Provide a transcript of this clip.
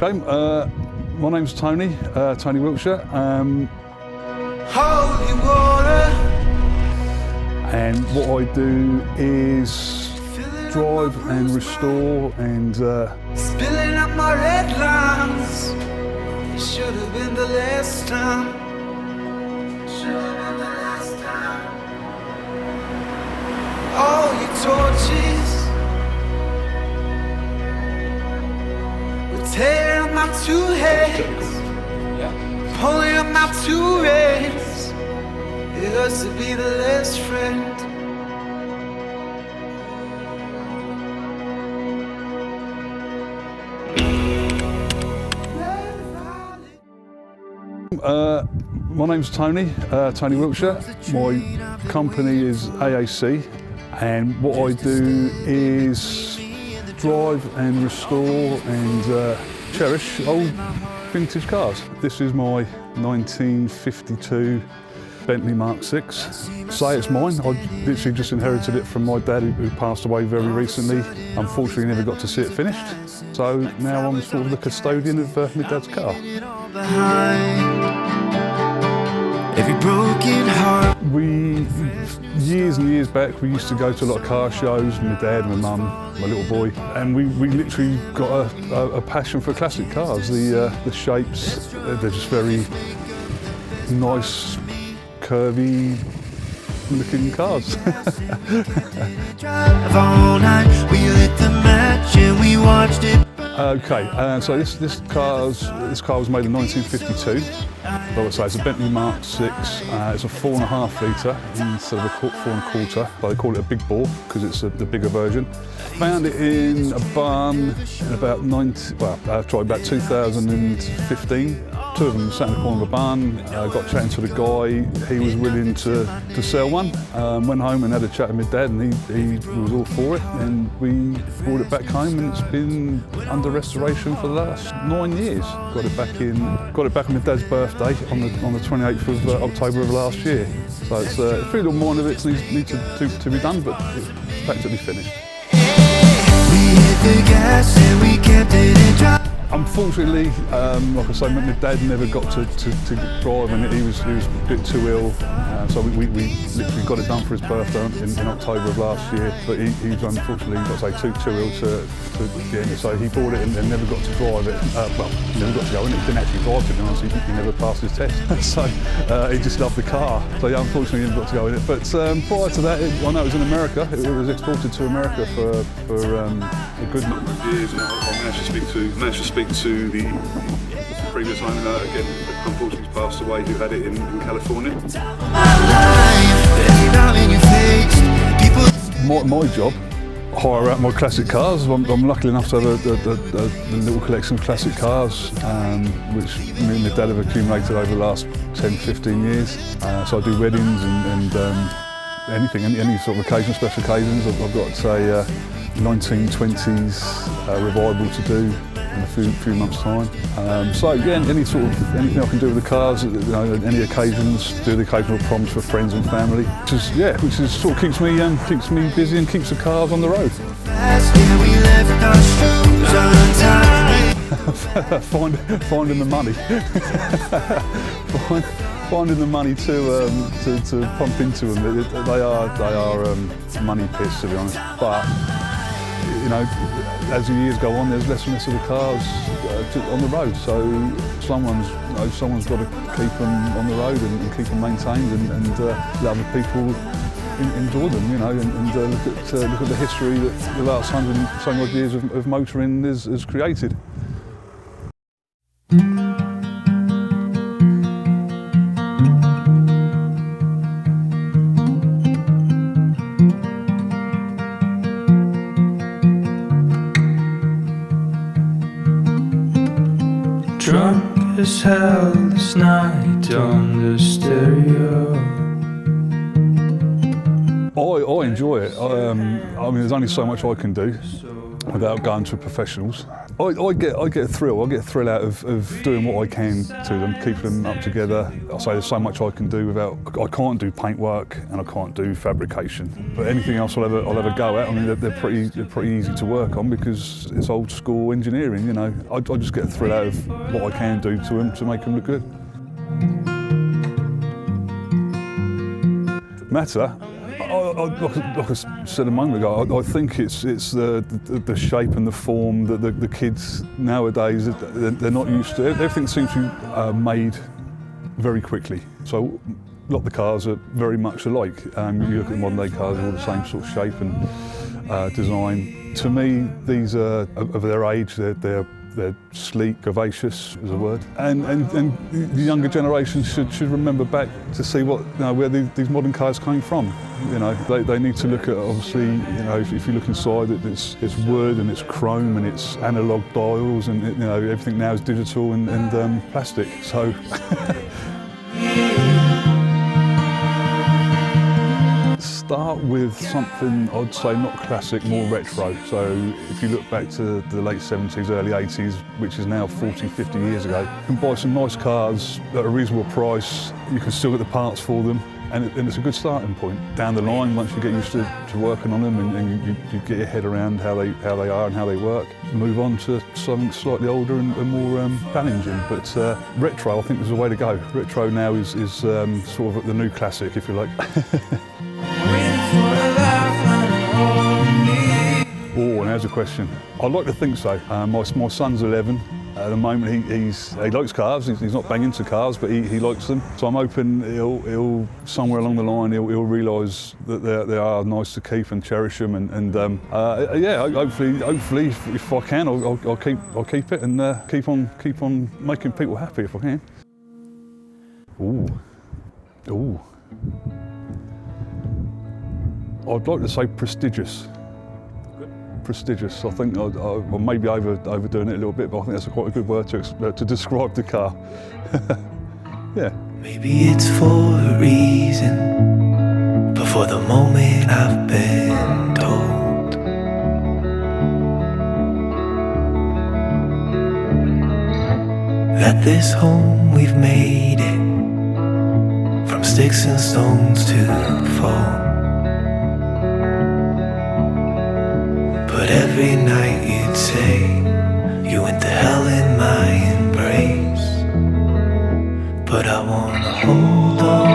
Okay, my name's Tony, Tony Wiltshire. Holy water. And what I do is drive and restore and Spilling up my red lines. It should have been the last time. Should have been the last time. All your torches were tearing my two heads, pulling up my two reds. It hurts to be the last friend. my name's Tony, Tony Wiltshire. My company is AAC, and what I do is drive and restore and cherish old vintage cars. This is my 1952 Bentley Mark VI. Say it's mine. I literally just inherited it from my dad who passed away very recently. Unfortunately never got to see it finished. So now I'm sort of the custodian of my dad's car. Every broken heart. Years and years back, we used to go to a lot of car shows, my dad, my mum, my little boy, and we literally got a passion for classic cars. The shapes, they're just very nice, curvy looking cars. Okay, so this car was made in 1952. Like I say, it's a Bentley Mark VI. It's a 4.5 litre instead of a 4.25. But they call it a big bore because it's the bigger version. Found it in a barn in about 2015. Two of them sat in the corner of a barn. Got chatting to the guy. He was willing to sell one. Went home and had a chat with my dad, and he was all for it. And we brought it back home, and it's been under restoration for the last 9 years. Got it back on my dad's birthday on the 28th of October of last year. So it's a few little minor bits need to be done, but it's practically finished. We hit the gas and we kept it in drive. Unfortunately, like I say, my dad never got to drive, and he was a bit too ill. So we literally got it done for his birthday in October of last year. But he's unfortunately, like I say, too ill to get in it. So he bought it and never got to drive it. Well, never got to go in it. He didn't actually drive it, to be honest. He never passed his test. So he just loved the car. So yeah, unfortunately, he never got to go in it. But prior to that, I know it was in America. It was exported to America for a good number of years. And I managed to speak to the previous owner, again, unfortunately passed away, who had it in California. My job, hire out my classic cars. I'm lucky enough to have a little collection of classic cars, which me and my dad have accumulated over the last 10-15 years. So I do weddings and anything, any sort of occasion, special occasions. I've got, say, 1920s revival to do in a few months' time. So yeah, anything I can do with the cars, any occasions, do the occasional proms for friends and family, which sort of keeps me busy and keeps the cars on the road. Finding the money. Finding the money to pump into them. They are money pits, to be honest. But as the years go on, there's less and less of the cars on the road. So someone's got to keep them on the road and keep them maintained and let other people enjoy them. And look at the history that the last 100 and some odd years of motoring has created. Drunk as hell this night on the stereo. I enjoy it. I mean, there's only so much I can do. without going to professionals. I get a thrill. I get a thrill out of doing what I can to them, keeping them up together. I say there's so much I can do without. I can't do paintwork and I can't do fabrication. But anything else I'll ever go at. I mean, they're pretty easy to work on because it's old school engineering. You know, I just get a thrill out of what I can do to them to make them look good. Matter. Like I said a moment ago, I think it's the shape and the form that the kids nowadays, they're not used to. Everything seems to be made very quickly. So a lot of the cars are very much alike. You look at modern day cars, they're all the same sort of shape and design. To me, these are of their age. They're sleek, vivacious is a word, and the younger generation should remember back to see what where these modern cars came from. You know, they need to look at, obviously, you know, if you look inside, it's wood and it's chrome and it's analog dials and you know, everything now is digital and plastic. So. Start with something, I'd say, not classic, more retro. So if you look back to the late 70s, early 80s, which is now 40, 50 years ago, you can buy some nice cars at a reasonable price. You can still get the parts for them, and it's a good starting point. Down the line, once you get used to working on them and you get your head around how they are and how they work, move on to something slightly older and more challenging. But retro, I think, is the way to go. Retro now is sort of the new classic, if you like. Oh, and there's a question. I'd like to think so. My son's 11. At the moment, he likes cars. He's not banging into cars, but he likes them. So I'm hoping he'll somewhere along the line he'll realise that they are nice to keep and cherish them. And yeah, hopefully, if I can, I'll keep it and keep on making people happy if I can. Ooh. I'd like to say prestigious. Prestigious. I think I may be overdoing it a little bit, but I think that's quite a good word to describe the car. Yeah. Maybe it's for a reason, but for the moment I've been told that this home we've made it, from sticks and stones to fall. But every night you'd say you went to hell in my embrace. But I wanna hold on.